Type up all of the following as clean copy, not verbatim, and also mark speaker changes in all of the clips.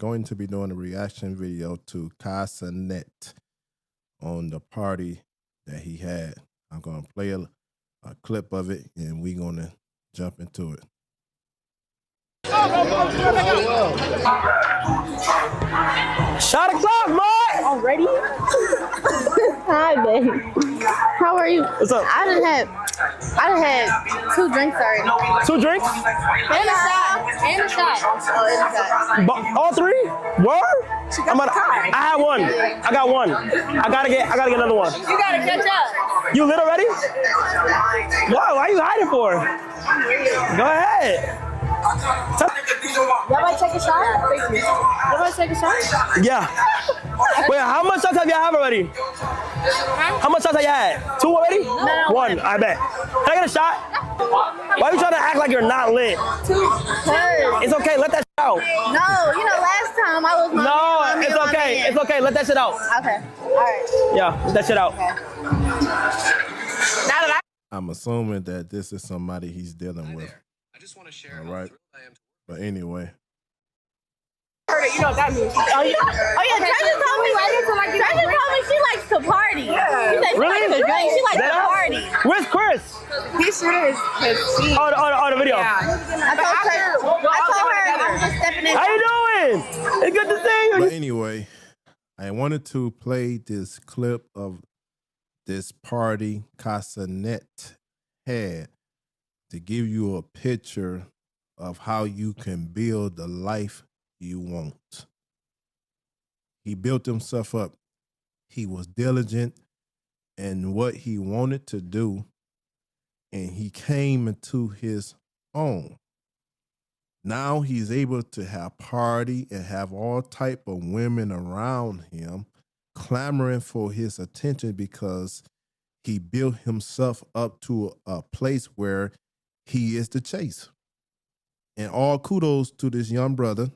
Speaker 1: going to be doing a reaction video to Kai Cenat on the party that he had. I'm going to play a clip of it, and we're going to jump into it.
Speaker 2: Shot o'clock, boy!
Speaker 3: Already? Hi, babe. How are you?
Speaker 2: What's up?
Speaker 3: I done had 2 drinks already.
Speaker 2: 2 drinks?
Speaker 3: And a shot. And a shot. Oh, and a shot.
Speaker 2: All 3? Word? I had 1. I got 1. I gotta get another one.
Speaker 3: You gotta catch up.
Speaker 2: You lit already? Why are you hiding for? Go ahead.
Speaker 3: Y'all might take a shot? Y'all might take a shot?
Speaker 2: Yeah. Wait, how much shots have you had already? How much shots have you had? 2 already?
Speaker 3: No.
Speaker 2: 1, I bet. Can I get a shot? Why are you trying to act like you're not lit?
Speaker 3: 2.
Speaker 2: It's okay, let that shit out.
Speaker 3: No, you know, last time I was
Speaker 2: No, it's okay. It's okay, let that shit out.
Speaker 3: Okay, all right.
Speaker 2: Yeah, let that shit out.
Speaker 3: Okay.
Speaker 1: I'm assuming that this is somebody he's dealing with.
Speaker 4: I just want to share.
Speaker 1: All right. But anyway.
Speaker 3: You know what that means. Oh yeah, Treasure told me she likes to party. Yeah. She said she likes to drink. She likes to party.
Speaker 2: Where's Chris?
Speaker 5: He should have.
Speaker 2: Oh, the video.
Speaker 5: Yeah.
Speaker 3: I told her I'm just stepping in.
Speaker 2: How you doing? It's good to see you.
Speaker 1: But anyway, I wanted to play this clip of this party Kai Cenat had to give you a picture of how you can build the life you want. He built himself up. He was diligent in what he wanted to do, and he came into his own. Now he's able to have party and have all type of women around him clamoring for his attention because he built himself up to a place where he is the chase. And all kudos to this young brother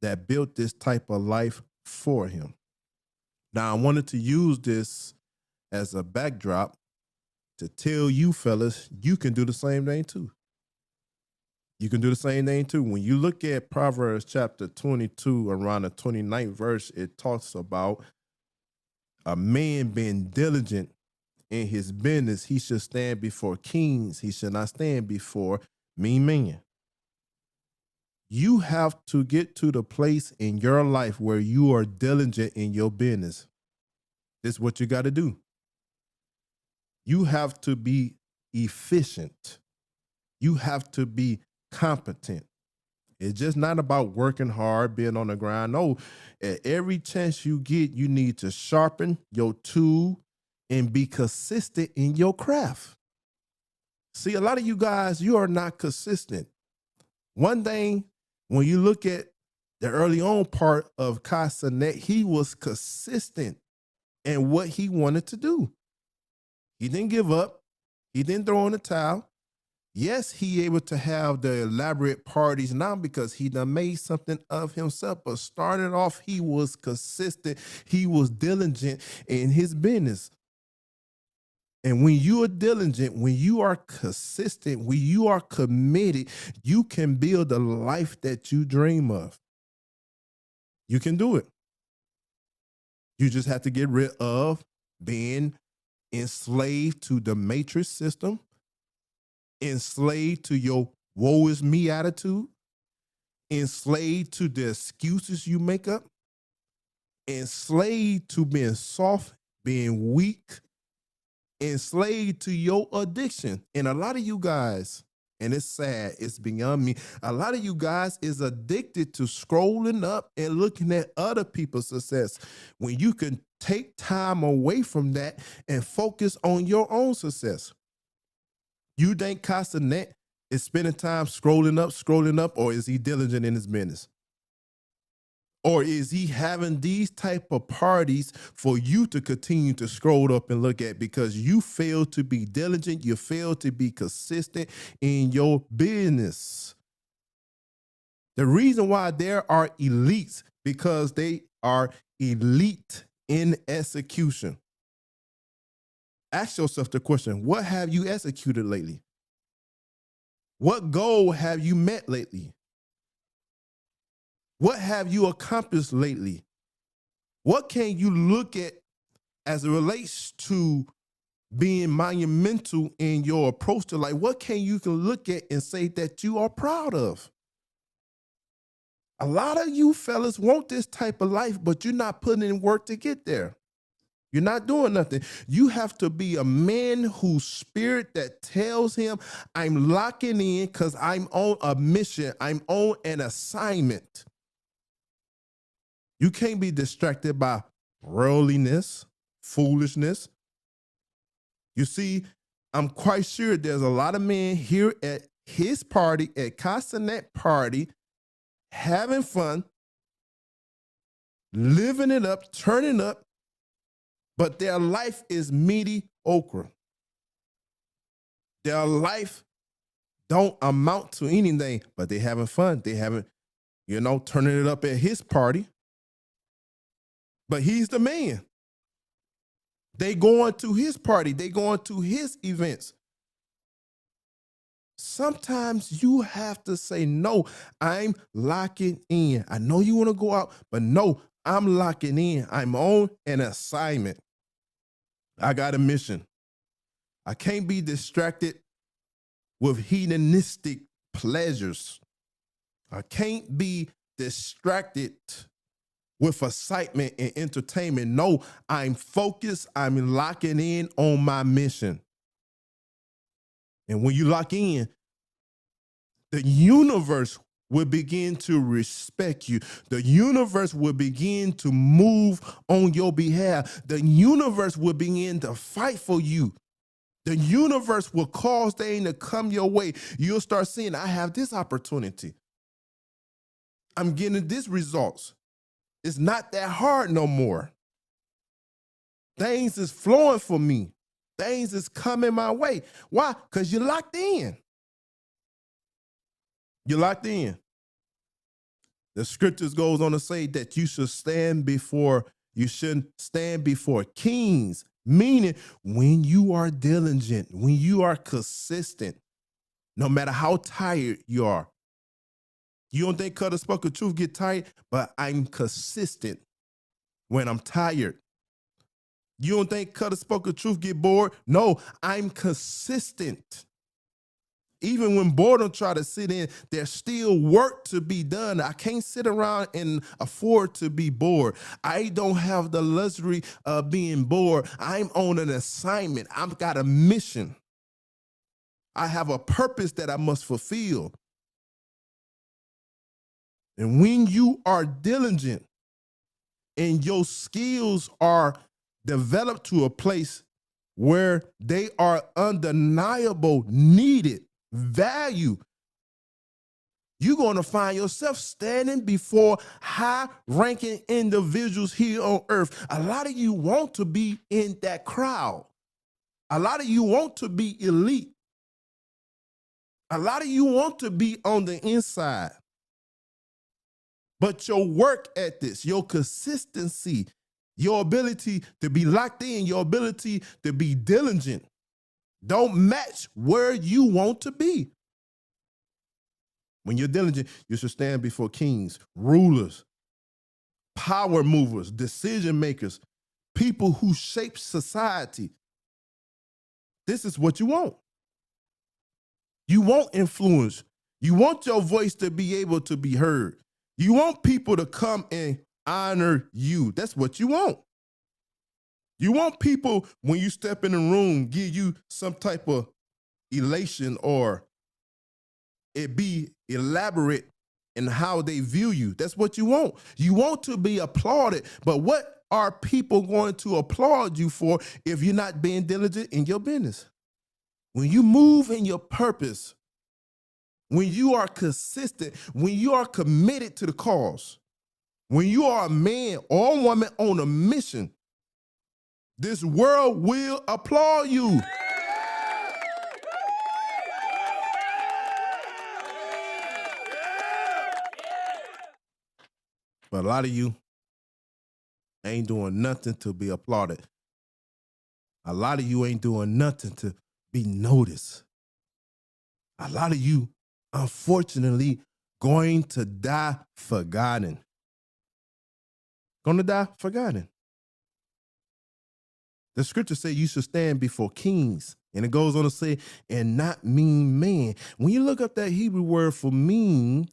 Speaker 1: that built this type of life for him. Now, I wanted to use this as a backdrop to tell you fellas, you can do the same thing too. You can do the same thing too. When you look at Proverbs chapter 22, around the 29th verse, it talks about a man being diligent in his business. He should stand before kings. He should not stand before mean men. You have to get to the place in your life where you are diligent in your business. This is what you got to do. You have to be efficient. You have to be competent. It's just not about working hard, being on the grind. No, at every chance you get, you need to sharpen your tool and be consistent in your craft. See, a lot of you guys, you are not consistent. One thing, when you look at the early on part of Kai Cenat, he was consistent in what he wanted to do. He didn't give up. He didn't throw in the towel. Yes, he able to have the elaborate parties now because he done made something of himself. But started off, he was consistent. He was diligent in his business. And when you are diligent, when you are consistent, when you are committed, you can build the life that you dream of. You can do it. You just have to get rid of being enslaved to the matrix system, enslaved to your woe is me attitude, enslaved to the excuses you make up, enslaved to being soft, being weak, enslaved to your addiction. And a lot of you guys, and it's sad, it's beyond me, a lot of you guys is addicted to scrolling up and looking at other people's success when you can take time away from that and focus on your own success. You think Kai Cenat is spending time scrolling up, or is he diligent in his business? Or is he having these type of parties for you to continue to scroll up and look at because you fail to be diligent, you fail to be consistent in your business? The reason why there are elites, because they are elite in execution. Ask yourself the question, what have you executed lately? What goal have you met lately? What have you accomplished lately? What can you look at as it relates to being monumental in your approach to life? What can you look at and say that you are proud of? A lot of you fellas want this type of life, but you're not putting in work to get there. You're not doing nothing. You have to be a man whose spirit that tells him, I'm locking in because I'm on a mission. I'm on an assignment. You can't be distracted by worldliness, foolishness. You see, I'm quite sure there's a lot of men here at his party, at Kai Cenat party, having fun, living it up, turning up, but their life is mediocre. Their life don't amount to anything, but they having fun. They having, turning it up at his party. But he's the man. They going to his party. They going to his events. Sometimes you have to say, no, I'm locking in. I know you want to go out, but no, I'm locking in. I'm on an assignment. I got a mission. I can't be distracted with hedonistic pleasures. I can't be distracted with excitement and entertainment. No, I'm focused. I'm locking in on my mission. And when you lock in, the universe will begin to respect you. The universe will begin to move on your behalf. The universe will begin to fight for you. The universe will cause things to come your way. You'll start seeing, I have this opportunity. I'm getting this results. It's not that hard no more. Things is flowing for me. Things is coming my way. Why? Because you're locked in. You're locked in. The scriptures goes on to say that you shouldn't stand before kings, meaning when you are diligent, when you are consistent, no matter how tired you are. You don't think Cutter Spoke of Truth get tired, but I'm consistent when I'm tired. You don't think Cutter Spoke of Truth get bored? No, I'm consistent. Even when boredom try to sit in, there's still work to be done. I can't sit around and afford to be bored. I don't have the luxury of being bored. I'm on an assignment. I've got a mission. I have a purpose that I must fulfill. And when you are diligent and your skills are developed to a place where they are undeniable, needed, value, you're going to find yourself standing before high-ranking individuals here on earth. A lot of you want to be in that crowd. A lot of you want to be elite. A lot of you want to be on the inside. But your work ethics, your consistency, your ability to be locked in, your ability to be diligent, don't match where you want to be. When you're diligent, you should stand before kings, rulers, power movers, decision makers, people who shape society. This is what you want. You want influence. You want your voice to be able to be heard. You want people to come and honor you. That's what you want. You want people, when you step in the room, give you some type of elation or it be elaborate in how they view you. That's what you want. You want to be applauded, but what are people going to applaud you for if you're not being diligent in your business? When you move in your purpose, when you are consistent, when you are committed to the cause, when you are a man or a woman on a mission, this world will applaud you. But a lot of you ain't doing nothing to be applauded. A lot of you ain't doing nothing to be noticed. A lot of you, unfortunately, going to die forgotten. Going to die forgotten. The scripture says you should stand before kings. And it goes on to say, and not mean man. When you look up that Hebrew word for mean,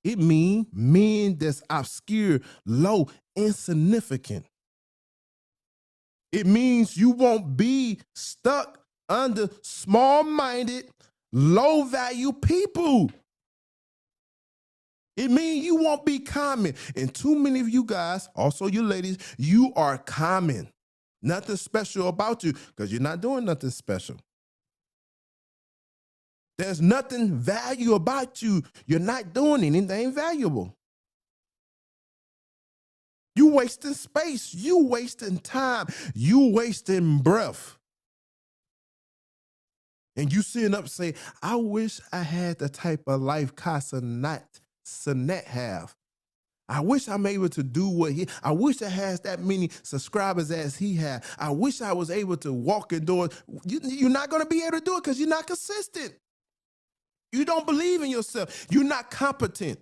Speaker 1: it means men that's obscure, low, insignificant. It means you won't be stuck under small-minded, low-value people. It means you won't be common. And too many of you guys, also you ladies, you are common. Nothing special about you because you're not doing nothing special. There's nothing value about you. You're not doing anything valuable. You wasting space. You wasting time. You wasting breath. And you sitting up saying, I wish I had the type of life Kai Cenat have. I wish I'm able to do what I wish I had that many subscribers as he had. I wish I was able to walk indoors. You're not going to be able to do it because you're not consistent. You don't believe in yourself. You're not competent.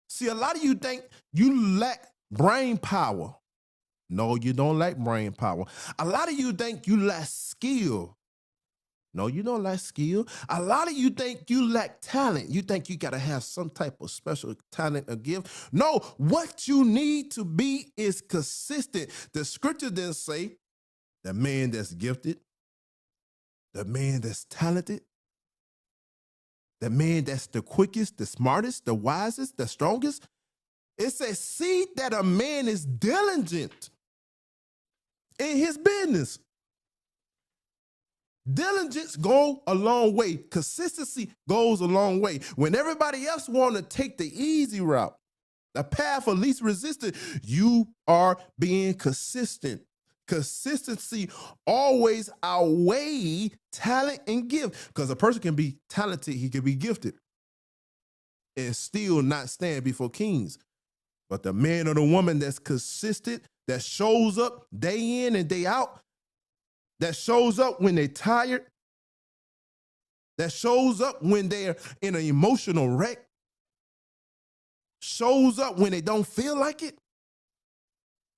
Speaker 1: See, a lot of you think you lack brain power. No, you don't lack brain power. A lot of you think you lack skill. No, you don't lack skill. A lot of you think you lack talent. You think you got to have some type of special talent or gift. No, what you need to be is consistent. The scripture didn't say the man that's gifted, the man that's talented, the man that's the quickest, the smartest, the wisest, the strongest. It says, see that a man is diligent in his business. Diligence go a long way. Consistency goes a long way. When everybody else want to take the easy route, the path of least resistance, you are being consistent. Consistency always outweigh talent and gift, because a person can be talented, he can be gifted, and still not stand before kings. But the man or the woman that's consistent, that shows up day in and day out, that shows up when they're tired, that shows up when they're in an emotional wreck, shows up when they don't feel like it,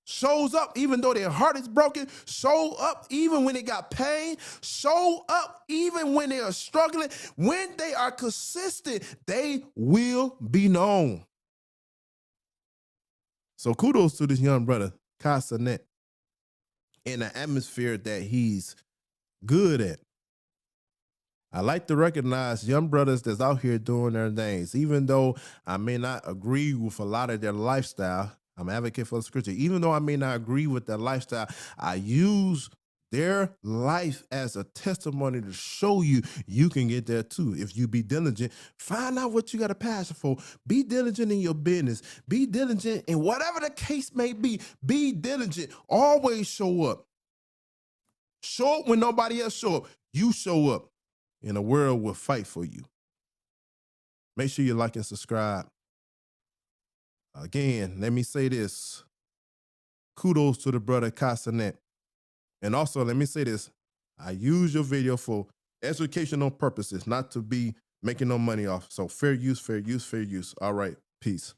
Speaker 1: shows up even though their heart is broken, show up even when they got pain, show up even when they are struggling. When they are consistent, they will be known. So kudos to this young brother, Kai Cenat, in the atmosphere that he's good at. I like to recognize young brothers that's out here doing their things. Even though I may not agree with a lot of their lifestyle, I'm an advocate for the scripture. Even though I may not agree with their lifestyle, I use their life as a testimony to show you you can get there too. If you be diligent, find out what you got a passion for. Be diligent in your business. Be diligent in whatever the case may be. Be diligent. Always show up. Show up when nobody else show up. You show up, and the world will fight for you. Make sure you like and subscribe. Again, let me say this. Kudos to the brother Kai Cenat. And also, let me say this. I use your video for educational purposes, not to be making no money off. So fair use, fair use, fair use. All right, peace.